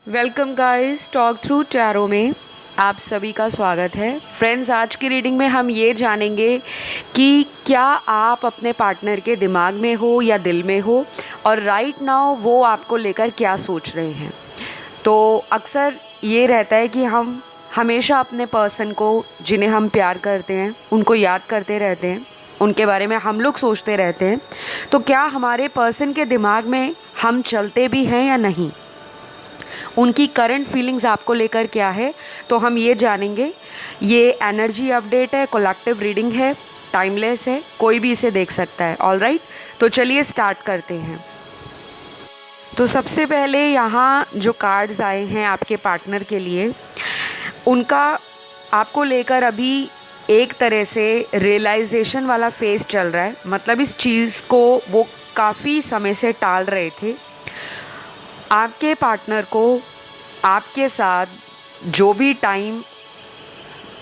Welcome guys, talk through tarot में आप सभी का स्वागत है। फ्रेंड्स, आज की रीडिंग में हम ये जानेंगे कि क्या आप अपने पार्टनर के दिमाग में हो या दिल में हो और राइट नाउ वो आपको लेकर क्या सोच रहे हैं। तो अक्सर ये रहता है कि हम हमेशा अपने पर्सन को, जिन्हें हम प्यार करते हैं, उनको याद करते रहते हैं, उनके बारे में हम लोग सोचते रहते हैं। तो क्या हमारे पर्सन के दिमाग में हम चलते भी हैं या नहीं, उनकी करंट फीलिंग्स आपको लेकर क्या है, तो हम ये जानेंगे। ये एनर्जी अपडेट है, कलेक्टिव रीडिंग है, टाइमलेस है, कोई भी इसे देख सकता है। ऑल राइट, तो चलिए स्टार्ट करते हैं। तो सबसे पहले यहाँ जो कार्ड्स आए हैं आपके पार्टनर के लिए, उनका आपको लेकर अभी एक तरह से रियलाइजेशन वाला फेज चल रहा है। मतलब इस चीज़ को वो काफ़ी समय से टाल रहे थे। आपके पार्टनर को आपके साथ जो भी टाइम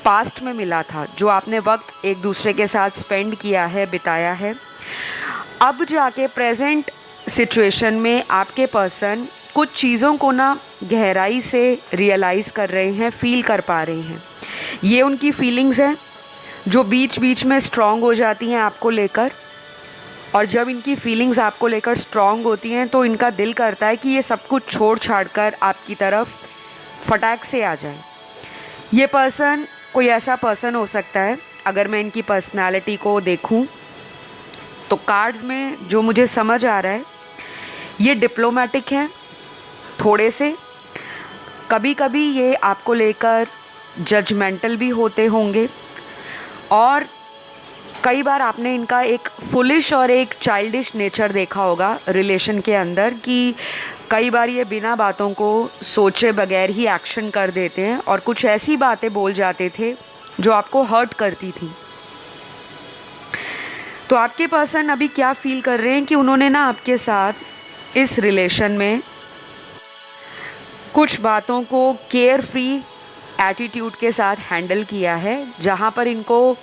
पास्ट में मिला था, जो आपने वक्त एक दूसरे के साथ स्पेंड किया है, बिताया है, अब जाके प्रेजेंट सिचुएशन में आपके पर्सन कुछ चीज़ों को ना गहराई से रियलाइज़ कर रहे हैं, फील कर पा रहे हैं। ये उनकी फीलिंग्स हैं जो बीच बीच में स्ट्रॉन्ग हो जाती हैं आपको लेकर। और जब इनकी फीलिंग्स आपको लेकर स्ट्रॉन्ग होती हैं तो इनका दिल करता है कि ये सब कुछ छोड़ छाड़ कर आपकी तरफ फटाक से आ जाए। ये पर्सन कोई ऐसा पर्सन हो सकता है, अगर मैं इनकी पर्सनालिटी को देखूं तो कार्ड्स में जो मुझे समझ आ रहा है, ये डिप्लोमेटिक हैं थोड़े से। कभी कभी ये आपको लेकर जजमेंटल भी होते होंगे, और कई बार आपने इनका एक फुलिश और एक चाइल्डिश नेचर देखा होगा रिलेशन के अंदर, कि कई बार ये बिना बातों को सोचे बगैर ही एक्शन कर देते हैं और कुछ ऐसी बातें बोल जाते थे जो आपको हर्ट करती थी। तो आपके पर्सन अभी क्या फील कर रहे हैं कि उन्होंने ना आपके साथ इस रिलेशन में कुछ बातों को केयर फ्री एटीट्यूड के साथ हैंडल किया है। जहाँ पर इनको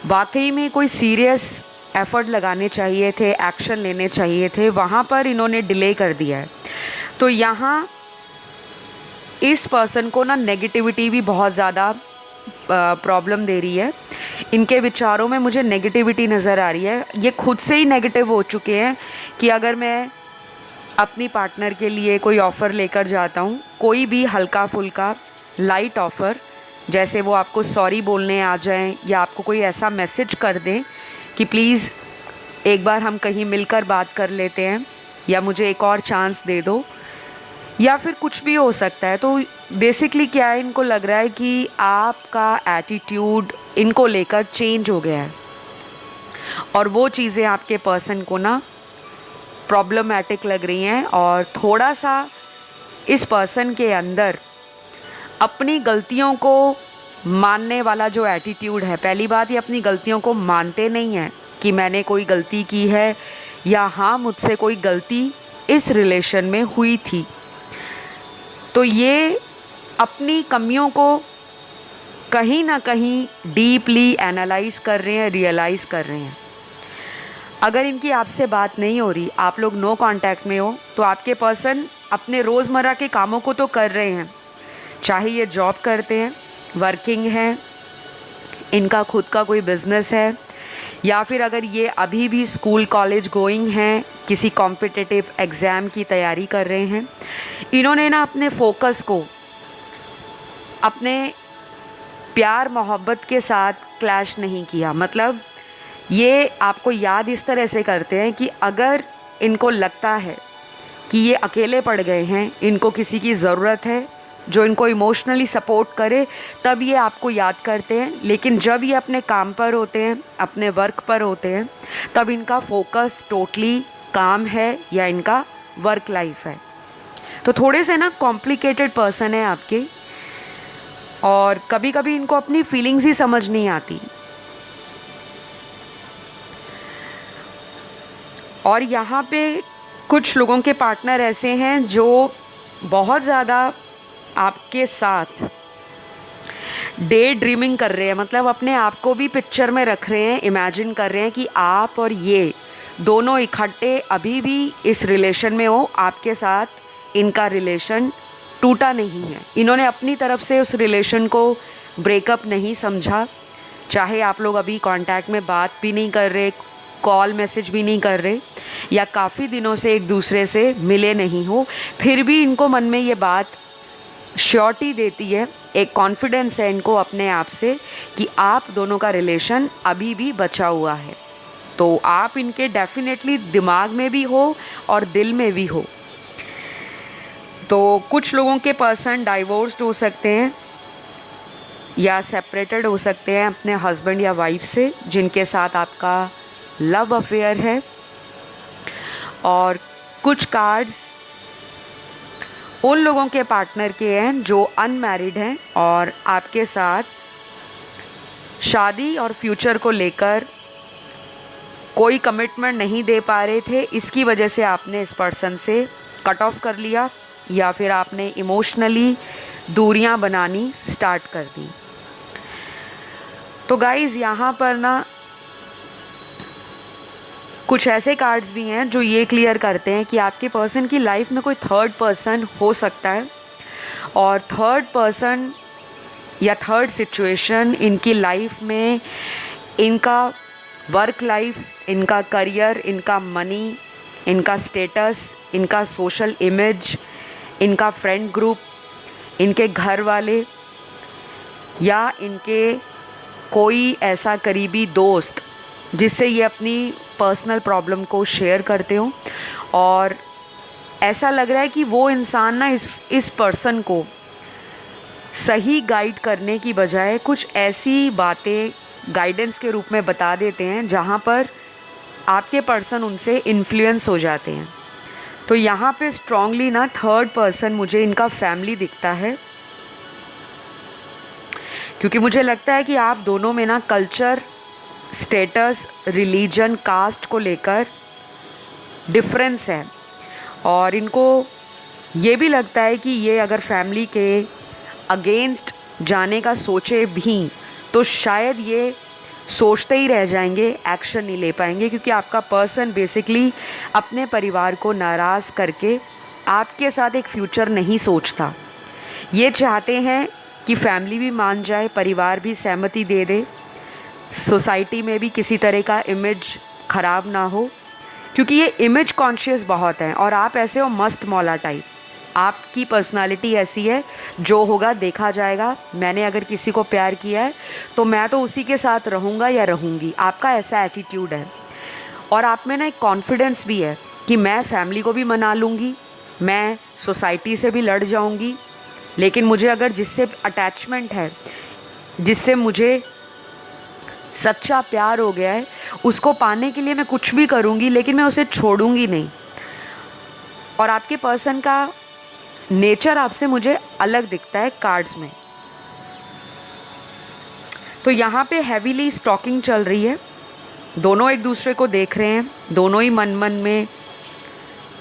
वाकई में कोई सीरियस एफर्ट लगाने चाहिए थे, एक्शन लेने चाहिए थे, वहाँ पर इन्होंने डिले कर दिया है। तो यहाँ इस पर्सन को ना नेगेटिविटी भी बहुत ज़्यादा प्रॉब्लम दे रही है। इनके विचारों में मुझे नेगेटिविटी नज़र आ रही है। ये खुद से ही नेगेटिव हो चुके हैं कि अगर मैं अपनी पार्टनर के लिए कोई ऑफ़र लेकर जाता हूँ, कोई भी हल्का फुल्का लाइट ऑफ़र, जैसे वो आपको सॉरी बोलने आ जाएं या आपको कोई ऐसा मैसेज कर दें कि प्लीज़ एक बार हम कहीं मिलकर बात कर लेते हैं, या मुझे एक और चांस दे दो, या फिर कुछ भी हो सकता है। तो बेसिकली क्या है, इनको लग रहा है कि आपका एटीट्यूड इनको लेकर चेंज हो गया है, और वो चीज़ें आपके पर्सन को ना प्रॉब्लमैटिक लग रही हैं। और थोड़ा सा इस पर्सन के अंदर अपनी गलतियों को मानने वाला जो एटीट्यूड है, पहली बात ये अपनी गलतियों को मानते नहीं हैं कि मैंने कोई गलती की है, या हाँ मुझसे कोई गलती इस रिलेशन में हुई थी। तो ये अपनी कमियों को कहीं ना कहीं डीपली एनालाइज कर रहे हैं, रियलाइज़ कर रहे हैं। अगर इनकी आपसे बात नहीं हो रही, आप लोग नो कांटेक्ट में हो, तो आपके पर्सन अपने रोज़मर्रा के कामों को तो कर रहे हैं, चाहे ये जॉब करते हैं, वर्किंग हैं, इनका खुद का कोई बिज़नेस है, या फिर अगर ये अभी भी स्कूल कॉलेज गोइंग हैं, किसी कॉम्पिटिटिव एग्ज़ाम की तैयारी कर रहे हैं। इन्होंने ना अपने फोकस को अपने प्यार मोहब्बत के साथ क्लैश नहीं किया। मतलब ये आपको याद इस तरह से करते हैं कि अगर इनको लगता है कि ये अकेले पड़ गए हैं, इनको किसी की ज़रूरत है जो इनको इमोशनली सपोर्ट करे, तब ये आपको याद करते हैं। लेकिन जब ये अपने काम पर होते हैं, अपने वर्क पर होते हैं, तब इनका फोकस टोटली काम है या इनका वर्क लाइफ है। तो थोड़े से ना कॉम्प्लिकेटेड पर्सन है आपके, और कभी कभी इनको अपनी फीलिंग्स ही समझ नहीं आती। और यहाँ पे कुछ लोगों के पार्टनर ऐसे हैं जो बहुत ज़्यादा आपके साथ डे ड्रीमिंग कर रहे हैं। मतलब अपने आप को भी पिक्चर में रख रहे हैं, इमेजिन कर रहे हैं कि आप और ये दोनों इकट्ठे अभी भी इस रिलेशन में हो, आपके साथ इनका रिलेशन टूटा नहीं है। इन्होंने अपनी तरफ से उस रिलेशन को ब्रेकअप नहीं समझा। चाहे आप लोग अभी कांटेक्ट में बात भी नहीं कर रहे, कॉल मैसेज भी नहीं कर रहे, या काफ़ी दिनों से एक दूसरे से मिले नहीं हो, फिर भी इनको मन में ये बात श्योरिटी देती है, एक कॉन्फिडेंस है इनको अपने आप से कि आप दोनों का रिलेशन अभी भी बचा हुआ है। तो आप इनके डेफिनेटली दिमाग में भी हो और दिल में भी हो। तो कुछ लोगों के पर्सन डाइवोर्स्ड हो सकते हैं या सेपरेटेड हो सकते हैं अपने हस्बैंड या वाइफ से, जिनके साथ आपका लव अफेयर है। और कुछ कार्ड्स उन लोगों के पार्टनर के हैं जो अनमैरिड हैं और आपके साथ शादी और फ्यूचर को लेकर कोई कमिटमेंट नहीं दे पा रहे थे। इसकी वजह से आपने इस पर्सन से कट ऑफ कर लिया या फिर आपने इमोशनली दूरियां बनानी स्टार्ट कर दी। तो गाइज़, यहाँ पर ना कुछ ऐसे कार्ड्स भी हैं जो ये क्लियर करते हैं कि आपके पर्सन की लाइफ में कोई थर्ड पर्सन हो सकता है, और थर्ड पर्सन या थर्ड सिचुएशन इनकी लाइफ में इनका वर्क लाइफ, इनका करियर, इनका मनी, इनका स्टेटस, इनका सोशल इमेज, इनका फ्रेंड ग्रुप, इनके घर वाले या इनके कोई ऐसा करीबी दोस्त जिससे ये अपनी पर्सनल प्रॉब्लम को शेयर करते हो। और ऐसा लग रहा है कि वो इंसान ना इस पर्सन को सही गाइड करने की बजाय कुछ ऐसी बातें गाइडेंस के रूप में बता देते हैं जहाँ पर आपके पर्सन उनसे इन्फ्लुएंस हो जाते हैं। तो यहाँ पे स्ट्रांगली ना थर्ड पर्सन मुझे इनका फैमिली दिखता है, क्योंकि मुझे लगता है कि आप दोनों में ना कल्चर, स्टेटस, रिलीजन, कास्ट को लेकर डिफरेंस है। और इनको ये भी लगता है कि ये अगर फैमिली के अगेंस्ट जाने का सोचे भी तो शायद ये सोचते ही रह जाएंगे, एक्शन नहीं ले पाएंगे, क्योंकि आपका पर्सन बेसिकली अपने परिवार को नाराज़ करके आपके साथ एक फ्यूचर नहीं सोचता। ये चाहते हैं कि फैमिली भी मान जाए, परिवार भी सहमति दे दे, सोसाइटी में भी किसी तरह का इमेज ख़राब ना हो, क्योंकि ये इमेज कॉन्शियस बहुत हैं। और आप ऐसे हो मस्त मौला टाइप, आपकी पर्सनालिटी ऐसी है, जो होगा देखा जाएगा। मैंने अगर किसी को प्यार किया है तो मैं तो उसी के साथ रहूँगा या रहूँगी, आपका ऐसा एटीट्यूड है। और आप में ना एक कॉन्फिडेंस भी है कि मैं फैमिली को भी मना लूँगी, मैं सोसाइटी से भी लड़ जाऊँगी, लेकिन मुझे अगर जिससे अटैचमेंट है, जिससे मुझे सच्चा प्यार हो गया है, उसको पाने के लिए मैं कुछ भी करूँगी, लेकिन मैं उसे छोड़ूंगी नहीं। और आपके पर्सन का नेचर आपसे मुझे अलग दिखता है कार्ड्स में। तो यहाँ पे हैवीली स्टॉकिंग चल रही है, दोनों एक दूसरे को देख रहे हैं, दोनों ही मन मन में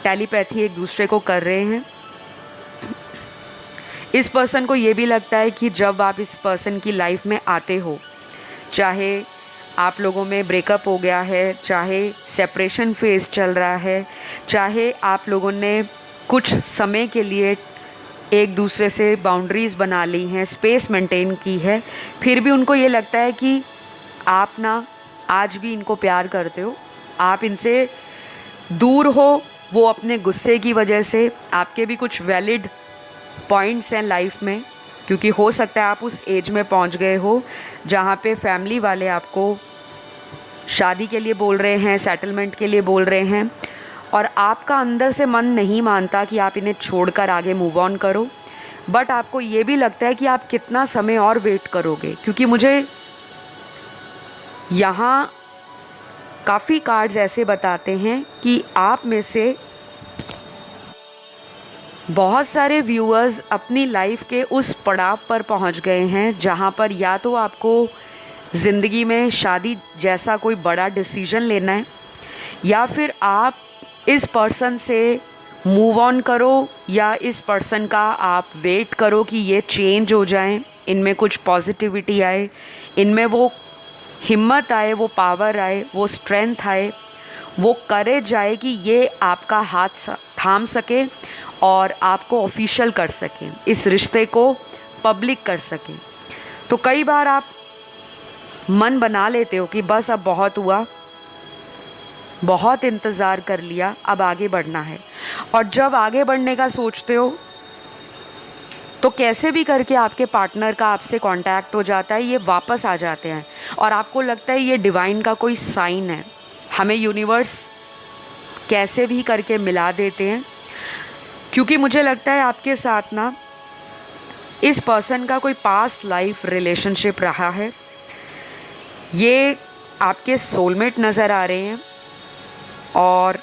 टेलीपैथी एक दूसरे को कर रहे हैं। इस पर्सन को ये भी लगता है कि जब आप इस पर्सन की लाइफ में आते हो, चाहे आप लोगों में ब्रेकअप हो गया है, चाहे सेपरेशन फेज़ चल रहा है, चाहे आप लोगों ने कुछ समय के लिए एक दूसरे से बाउंड्रीज़ बना ली हैं, स्पेस मेंटेन की है, फिर भी उनको ये लगता है कि आप ना आज भी इनको प्यार करते हो, आप इनसे दूर हो। वो अपने गुस्से की वजह से, आपके भी कुछ वैलिड पॉइंट्स हैं लाइफ में, क्योंकि हो सकता है आप उस एज में पहुंच गए हो जहाँ पे फैमिली वाले आपको शादी के लिए बोल रहे हैं, सेटलमेंट के लिए बोल रहे हैं, और आपका अंदर से मन नहीं मानता कि आप इन्हें छोड़कर आगे मूव ऑन करो। बट आपको ये भी लगता है कि आप कितना समय और वेट करोगे, क्योंकि मुझे यहाँ काफ़ी कार्ड्स ऐसे बताते हैं कि आप में से बहुत सारे व्यूअर्स अपनी लाइफ के उस पड़ाव पर पहुंच गए हैं जहां पर या तो आपको ज़िंदगी में शादी जैसा कोई बड़ा डिसीजन लेना है, या फिर आप इस पर्सन से मूव ऑन करो, या इस पर्सन का आप वेट करो कि ये चेंज हो जाएं, इनमें कुछ पॉजिटिविटी आए, इनमें वो हिम्मत आए, वो पावर आए, वो स्ट्रेंथ आए, वो करेज आए कि ये आपका हाथ थाम सके और आपको ऑफिशियल कर सकें, इस रिश्ते को पब्लिक कर सकें। तो कई बार आप मन बना लेते हो कि बस अब बहुत हुआ, बहुत इंतज़ार कर लिया, अब आगे बढ़ना है। और जब आगे बढ़ने का सोचते हो तो कैसे भी करके आपके पार्टनर का आपसे कांटेक्ट हो जाता है, ये वापस आ जाते हैं और आपको लगता है ये डिवाइन का कोई साइन है, हमें यूनिवर्स कैसे भी करके मिला देते हैं। क्योंकि मुझे लगता है आपके साथ ना इस पर्सन का कोई पास्ट लाइफ रिलेशनशिप रहा है, ये आपके सोलमेट नज़र आ रहे हैं। और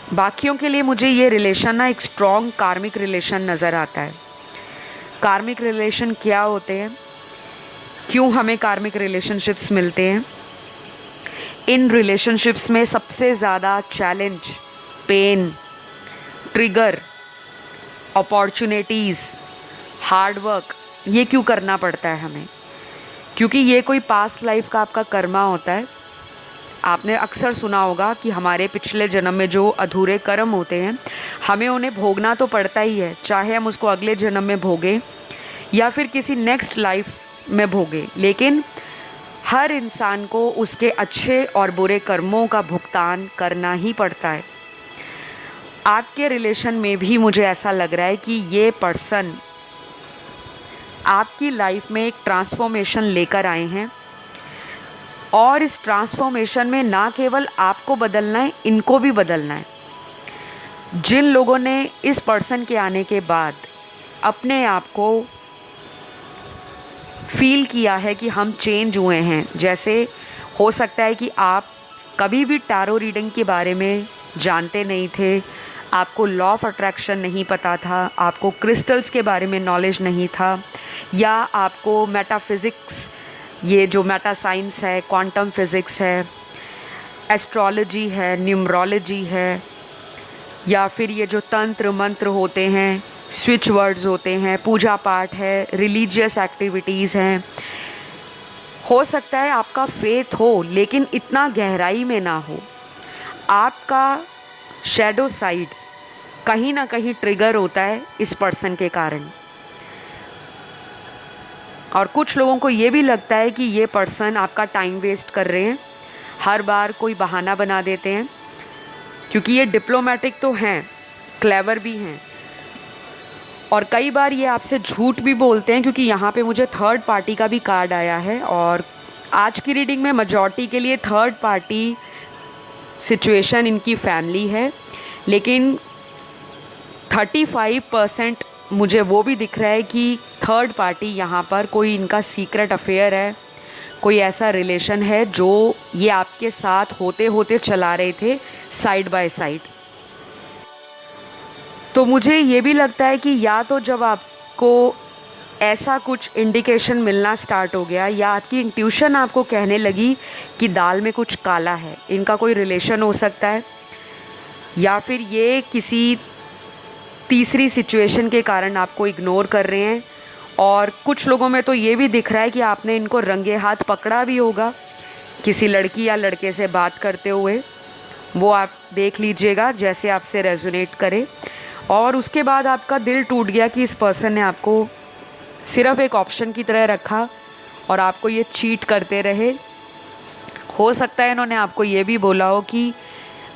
बाकियों के लिए मुझे ये रिलेशन ना एक स्ट्रॉन्ग कार्मिक रिलेशन नज़र आता है। कार्मिक रिलेशन क्या होते हैं, क्यों हमें कार्मिक रिलेशनशिप्स मिलते हैं? इन रिलेशनशिप्स में सबसे ज़्यादा challenge, pain, trigger, opportunities, hard work, ये क्यों करना पड़ता है हमें? क्योंकि ये कोई पास्ट लाइफ का आपका कर्मा होता है। आपने अक्सर सुना होगा कि हमारे पिछले जन्म में जो अधूरे कर्म होते हैं, हमें उन्हें भोगना तो पड़ता ही है, चाहे हम उसको अगले जन्म में भोगें या फिर किसी नेक्स्ट लाइफ में भोगें। लेकिन हर इंसान को उसके अच्छे और बुरे कर्मों का भुगतान करना ही पड़ता है। आपके रिलेशन में भी मुझे ऐसा लग रहा है कि ये पर्सन आपकी लाइफ में एक ट्रांसफॉर्मेशन लेकर आए हैं और इस ट्रांसफॉर्मेशन में ना केवल आपको बदलना है, इनको भी बदलना है। जिन लोगों ने इस पर्सन के आने के बाद अपने आप को फील किया है कि हम चेंज हुए हैं, जैसे हो सकता है कि आप कभी भी टैरो रीडिंग के बारे में जानते नहीं थे, आपको लॉ ऑफ अट्रैक्शन नहीं पता था, आपको क्रिस्टल्स के बारे में नॉलेज नहीं था, या आपको मेटाफिज़िक्स, ये जो मेटा साइंस है, क्वांटम फिज़िक्स है, एस्ट्रोलॉजी है, न्यूमरोलॉजी है, या फिर ये जो तंत्र मंत्र होते हैं, स्विच वर्ड्स होते हैं, पूजा पाठ है, रिलीजियस एक्टिविटीज़ हैं। हो सकता है आपका फेथ हो लेकिन इतना गहराई में ना हो। आपका शैडो साइड कहीं ना कहीं ट्रिगर होता है इस पर्सन के कारण। और कुछ लोगों को ये भी लगता है कि ये पर्सन आपका टाइम वेस्ट कर रहे हैं, हर बार कोई बहाना बना देते हैं, क्योंकि ये डिप्लोमेटिक तो हैं, क्लेवर भी हैं, और कई बार ये आपसे झूठ भी बोलते हैं। क्योंकि यहाँ पे मुझे थर्ड पार्टी का भी कार्ड आया है और आज की रीडिंग में मेजॉरिटी के लिए थर्ड पार्टी सिचुएशन इनकी फैमिली है, लेकिन 35% मुझे वो भी दिख रहा है कि थर्ड पार्टी यहाँ पर कोई इनका सीक्रेट अफेयर है, कोई ऐसा रिलेशन है जो ये आपके साथ होते होते चला रहे थे साइड बाय साइड। तो मुझे ये भी लगता है कि या तो जब आपको ऐसा कुछ इंडिकेशन मिलना स्टार्ट हो गया, या आपकी इंट्यूशन आपको कहने लगी कि दाल में कुछ काला है, इनका कोई रिलेशन हो सकता है, या फिर ये किसी तीसरी सिचुएशन के कारण आपको इग्नोर कर रहे हैं। और कुछ लोगों में तो ये भी दिख रहा है कि आपने इनको रंगे हाथ पकड़ा भी होगा किसी लड़की या लड़के से बात करते हुए, वो आप देख लीजिएगा जैसे आपसे रेजोनेट करे। और उसके बाद आपका दिल टूट गया कि इस पर्सन ने आपको सिर्फ़ एक ऑप्शन की तरह रखा और आपको ये चीट करते रहे। हो सकता है इन्होंने आपको ये भी बोला हो कि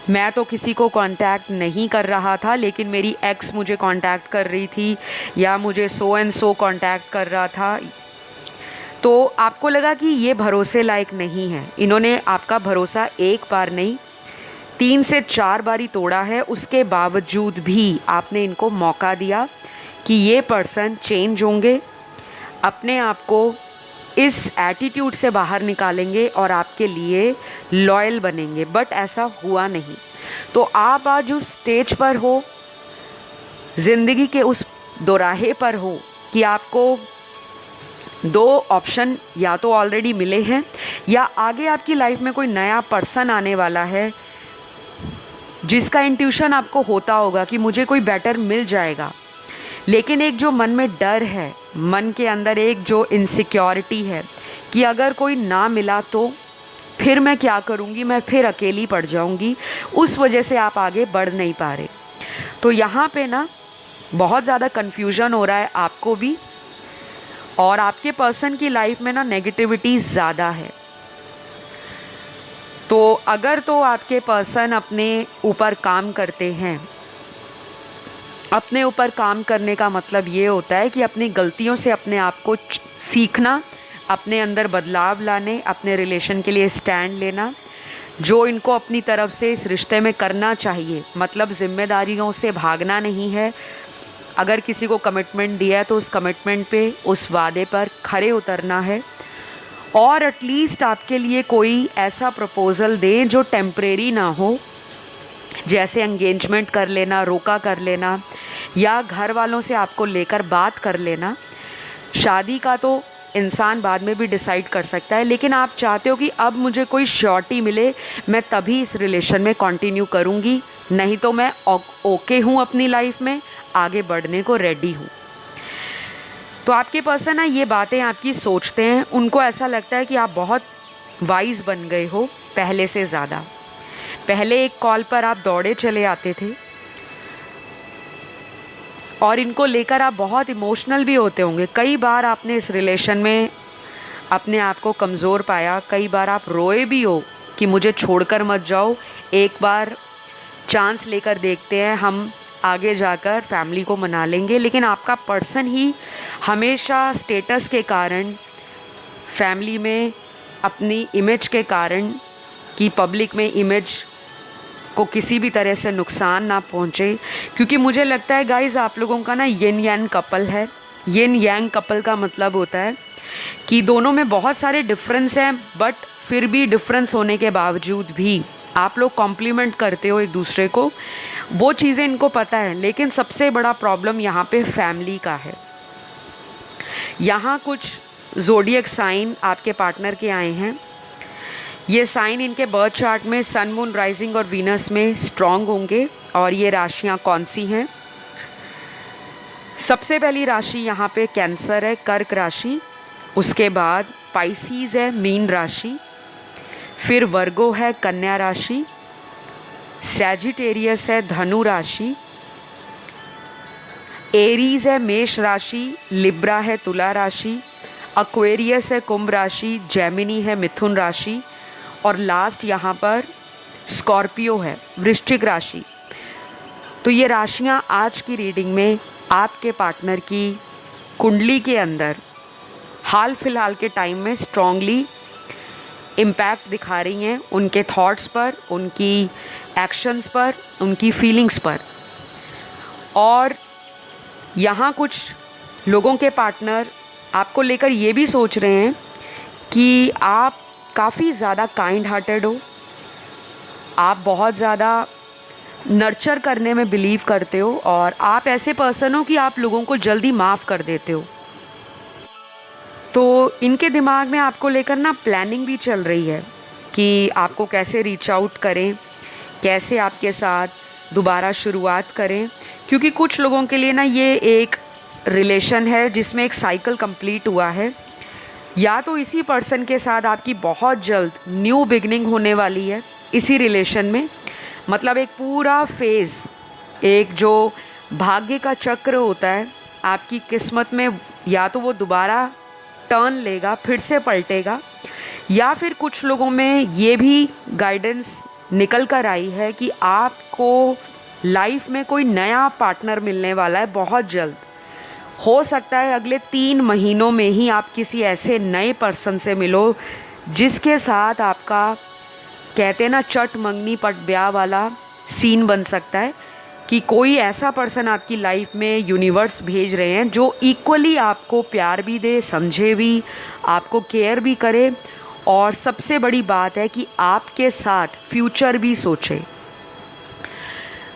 मैं तो किसी को कांटेक्ट नहीं कर रहा था, लेकिन मेरी एक्स मुझे कांटेक्ट कर रही थी, या मुझे सो एंड सो कांटेक्ट कर रहा था। तो आपको लगा कि ये भरोसे लायक नहीं है। इन्होंने आपका भरोसा एक बार नहीं 3 से 4 बारी तोड़ा है, उसके बावजूद भी आपने इनको मौका दिया कि ये पर्सन चेंज होंगे, अपने आप को इस एटीट्यूड से बाहर निकालेंगे और आपके लिए लॉयल बनेंगे, बट ऐसा हुआ नहीं। तो आप आज उस स्टेज पर हो, ज़िंदगी के उस दोराहे पर हो कि आपको 2 ऑप्शन या तो ऑलरेडी मिले हैं, या आगे आपकी लाइफ में कोई नया पर्सन आने वाला है जिसका इंट्यूशन आपको होता होगा कि मुझे कोई बेटर मिल जाएगा। लेकिन एक जो मन में डर है, मन के अंदर एक जो इनसिक्योरिटी है कि अगर कोई ना मिला तो फिर मैं क्या करूँगी, मैं फिर अकेली पड़ जाऊँगी, उस वजह से आप आगे बढ़ नहीं पा रहे। तो यहाँ पे ना बहुत ज़्यादा कन्फ्यूज़न हो रहा है आपको भी, और आपके पर्सन की लाइफ में ना नेगेटिविटी ज़्यादा है। तो अगर तो आपके पर्सन अपने ऊपर काम करते हैं, अपने ऊपर काम करने का मतलब ये होता है कि अपनी गलतियों से अपने आप को सीखना, अपने अंदर बदलाव लाने, अपने रिलेशन के लिए स्टैंड लेना, जो इनको अपनी तरफ से इस रिश्ते में करना चाहिए। मतलब जिम्मेदारियों से भागना नहीं है। अगर किसी को कमिटमेंट दिया है तो उस कमिटमेंट पे, उस वादे पर खरे उतरना है, और एटलीस्ट आपके लिए कोई ऐसा प्रपोज़ल दें जो टेम्परेरी ना हो, जैसे एंगेजमेंट कर लेना, रोका कर लेना, या घर वालों से आपको लेकर बात कर लेना। शादी का तो इंसान बाद में भी डिसाइड कर सकता है, लेकिन आप चाहते हो कि अब मुझे कोई श्योरिटी मिले, मैं तभी इस रिलेशन में कंटिन्यू करूँगी, नहीं तो मैं ओके हूँ अपनी लाइफ में, आगे बढ़ने को रेडी हूँ। तो आपके पर्सन ना ये बातें आपकी सोचते हैं, उनको ऐसा लगता है कि आप बहुत वाइज बन गए हो पहले से ज़्यादा। पहले एक कॉल पर आप दौड़े चले आते थे, और इनको लेकर आप बहुत इमोशनल भी होते होंगे। कई बार आपने इस रिलेशन में अपने आप को कमज़ोर पाया, कई बार आप रोए भी हो कि मुझे छोड़कर मत जाओ, एक बार चांस लेकर देखते हैं, हम आगे जाकर फैमिली को मना लेंगे। लेकिन आपका पर्सन ही हमेशा स्टेटस के कारण, फैमिली में अपनी इमेज के कारण, कि पब्लिक में इमेज को किसी भी तरह से नुकसान ना पहुंचे, क्योंकि मुझे लगता है गाइज़ आप लोगों का ना यिन यांग कपल है। यिन यांग कपल का मतलब होता है कि दोनों में बहुत सारे डिफरेंस हैं, बट फिर भी डिफरेंस होने के बावजूद भी आप लोग कॉम्प्लीमेंट करते हो एक दूसरे को, वो चीज़ें इनको पता है। लेकिन सबसे बड़ा प्रॉब्लम यहाँ पे फैमिली का है। यहाँ कुछ ज़ोडिएक साइन आपके पार्टनर के आए हैं। ये साइन इनके बर्थ चार्ट में सन, मून, राइजिंग और वीनस में स्ट्रॉन्ग होंगे। और ये राशियाँ कौन सी हैं? सबसे पहली राशि यहाँ पे कैंसर है, कर्क राशि। उसके बाद पाइसीज़ है, मीन राशि। फिर वर्गो है, कन्या राशि। सैजिटेरियस है, धनु राशि। एरीज है, मेष राशि। लिब्रा है, तुला राशि। एक्वेरियस है, कुंभ राशि। जेमिनी है, मिथुन राशि। और लास्ट यहाँ पर स्कॉर्पियो है, वृश्चिक राशि। तो ये राशियाँ आज की रीडिंग में आपके पार्टनर की कुंडली के अंदर हाल फिलहाल के टाइम में स्ट्रांगली इम्पैक्ट दिखा रही हैं, उनके थॉट्स पर, उनकी एक्शंस पर, उनकी फीलिंग्स पर। और यहाँ कुछ लोगों के पार्टनर आपको लेकर ये भी सोच रहे हैं कि आप काफ़ी ज़्यादा काइंड हार्टेड हो, आप बहुत ज़्यादा नर्चर करने में बिलीव करते हो, और आप ऐसे पर्सन हो कि आप लोगों को जल्दी माफ़ कर देते हो। तो इनके दिमाग में आपको लेकर ना प्लानिंग भी चल रही है कि आपको कैसे रीच आउट करें, कैसे आपके साथ दोबारा शुरुआत करें। क्योंकि कुछ लोगों के लिए ना ये एक रिलेशन है जिसमें एक साइकिल कंप्लीट हुआ है, या तो इसी पर्सन के साथ आपकी बहुत जल्द न्यू बिगनिंग होने वाली है इसी रिलेशन में। मतलब एक पूरा फेज़, एक जो भाग्य का चक्र होता है आपकी किस्मत में, या तो वो दोबारा टर्न लेगा, फिर से पलटेगा, या फिर कुछ लोगों में ये भी गाइडेंस निकल कर आई है कि आपको लाइफ में कोई नया पार्टनर मिलने वाला है बहुत जल्द। हो सकता है अगले 3 महीनों में ही आप किसी ऐसे नए पर्सन से मिलो जिसके साथ आपका, कहते हैं ना, चट मंगनी पट ब्याह वाला सीन बन सकता है, कि कोई ऐसा पर्सन आपकी लाइफ में यूनिवर्स भेज रहे हैं जो इक्वली आपको प्यार भी दे, समझे भी, आपको केयर भी करे, और सबसे बड़ी बात है कि आपके साथ फ्यूचर भी सोचे।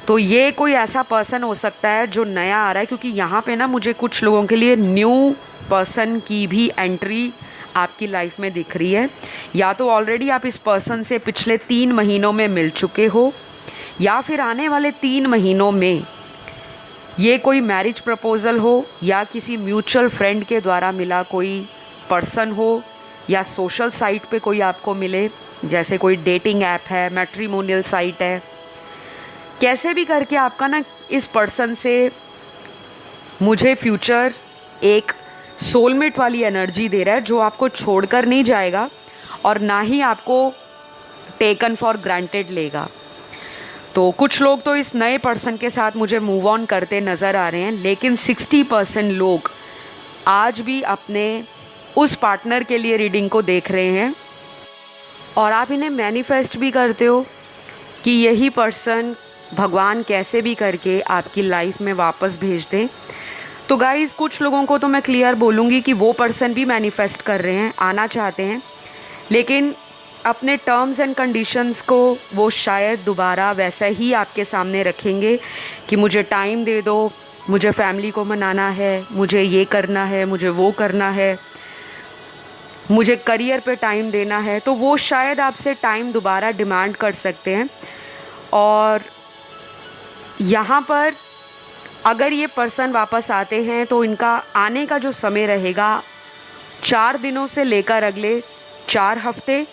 तो ये कोई ऐसा पर्सन हो सकता है जो नया आ रहा है, क्योंकि यहाँ पे ना मुझे कुछ लोगों के लिए न्यू पर्सन की भी एंट्री आपकी लाइफ में दिख रही है। या तो ऑलरेडी आप इस पर्सन से पिछले 3 महीनों में मिल चुके हो, या फिर आने वाले 3 महीनों में ये कोई मैरिज प्रपोज़ल हो, या किसी म्यूचुअल फ्रेंड के द्वारा मिला कोई पर्सन हो, या सोशल साइट पे कोई आपको मिले, जैसे कोई डेटिंग ऐप है, मैट्रिमोनियल साइट है, कैसे भी करके आपका ना इस पर्सन से मुझे फ्यूचर एक सोलमेट वाली एनर्जी दे रहा है, जो आपको छोड़कर नहीं जाएगा और ना ही आपको टेकन फॉर ग्रांटेड लेगा। तो कुछ लोग तो इस नए पर्सन के साथ मुझे मूव ऑन करते नज़र आ रहे हैं, लेकिन 60% लोग आज भी अपने उस पार्टनर के लिए रीडिंग को देख रहे हैं और आप इन्हें मैनिफेस्ट भी करते हो कि यही पर्सन भगवान कैसे भी करके आपकी लाइफ में वापस भेज दें। तो गाइज़, कुछ लोगों को तो मैं क्लियर बोलूँगी कि वो पर्सन भी मैनिफेस्ट कर रहे हैं, आना चाहते हैं, लेकिन अपने टर्म्स एंड कंडीशंस को वो शायद दोबारा वैसा ही आपके सामने रखेंगे कि मुझे टाइम दे दो, मुझे फैमिली को मनाना है, मुझे ये करना है, मुझे वो करना है, मुझे करियर पे टाइम देना है। तो वो शायद आपसे टाइम दोबारा डिमांड कर सकते हैं। और यहाँ पर अगर ये पर्सन वापस आते हैं तो इनका आने का जो समय रहेगा 4 दिनों से लेकर अगले 4 हफ्ते,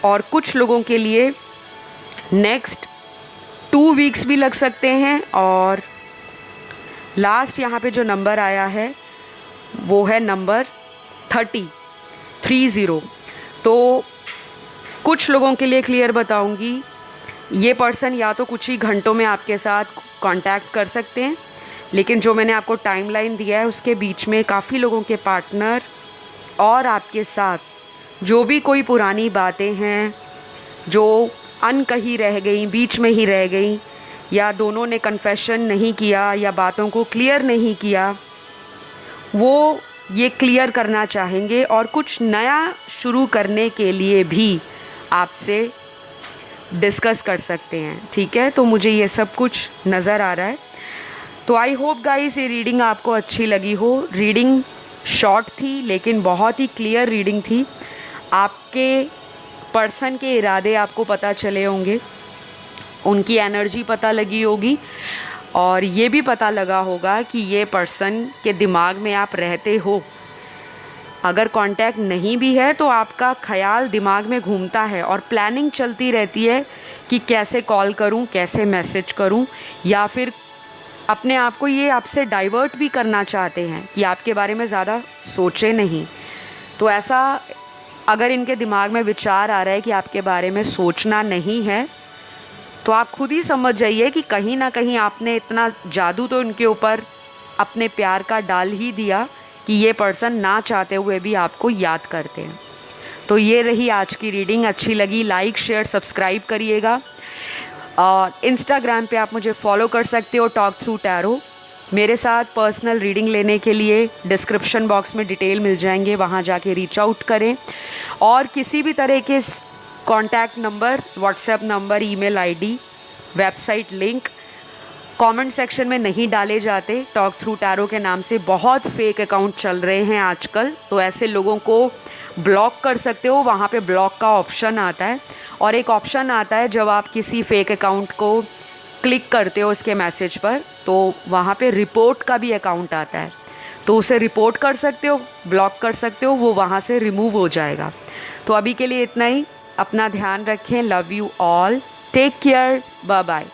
और कुछ लोगों के लिए नेक्स्ट 2 वीक्स भी लग सकते हैं। और लास्ट यहाँ पे जो नंबर आया है वो है नंबर 30। तो कुछ लोगों के लिए क्लियर बताऊंगी, ये पर्सन या तो कुछ ही घंटों में आपके साथ कांटेक्ट कर सकते हैं, लेकिन जो मैंने आपको टाइमलाइन दिया है उसके बीच में काफ़ी लोगों के पार्टनर और आपके साथ जो भी कोई पुरानी बातें हैं जो अनकही रह गई, बीच में ही रह गई, या दोनों ने कन्फेशन नहीं किया या बातों को क्लियर नहीं किया, वो ये क्लियर करना चाहेंगे और कुछ नया शुरू करने के लिए भी आपसे डिस्कस कर सकते हैं। ठीक है, तो मुझे ये सब कुछ नज़र आ रहा है। तो आई होप गाइस ये रीडिंग आपको अच्छी लगी हो। रीडिंग शॉर्ट थी लेकिन बहुत ही क्लियर रीडिंग थी। आपके पर्सन के इरादे आपको पता चले होंगे, उनकी एनर्जी पता लगी होगी, और ये भी पता लगा होगा कि ये पर्सन के दिमाग में आप रहते हो। अगर कांटेक्ट नहीं भी है तो आपका ख्याल दिमाग में घूमता है और प्लानिंग चलती रहती है कि कैसे कॉल करूं, कैसे मैसेज करूं, या फिर अपने आप को ये आपसे डाइवर्ट भी करना चाहते हैं कि आपके बारे में ज़्यादा सोचे नहीं। तो ऐसा अगर इनके दिमाग में विचार आ रहा है कि आपके बारे में सोचना नहीं है, तो आप खुद ही समझ जाइए कि कहीं ना कहीं आपने इतना जादू तो इनके ऊपर अपने प्यार का डाल ही दिया कि ये पर्सन ना चाहते हुए भी आपको याद करते हैं। तो ये रही आज की रीडिंग। अच्छी लगी लाइक शेयर सब्सक्राइब करिएगा, और इंस्टाग्राम पे आप मुझे फॉलो कर सकते हो, टॉक थ्रू टैरो। मेरे साथ पर्सनल रीडिंग लेने के लिए डिस्क्रिप्शन बॉक्स में डिटेल मिल जाएंगे, वहाँ जाके रीच आउट करें। और किसी भी तरह के contact number, WhatsApp number, email ID, website link comment section में नहीं डाले जाते। टॉक थ्रू टैरो के नाम से बहुत फेक अकाउंट चल रहे हैं आजकल, तो ऐसे लोगों को ब्लॉक कर सकते हो। वहाँ पे ब्लॉक का ऑप्शन आता है, और एक ऑप्शन आता है जब आप किसी फेक अकाउंट को क्लिक करते हो उसके मैसेज पर, तो वहाँ पे रिपोर्ट का भी अकाउंट आता है, तो उसे रिपोर्ट कर सकते हो, ब्लॉक कर सकते हो, वो वहाँ से रिमूव हो जाएगा। तो अभी के लिए इतना ही। अपना ध्यान रखें। Love you all, take care, bye bye.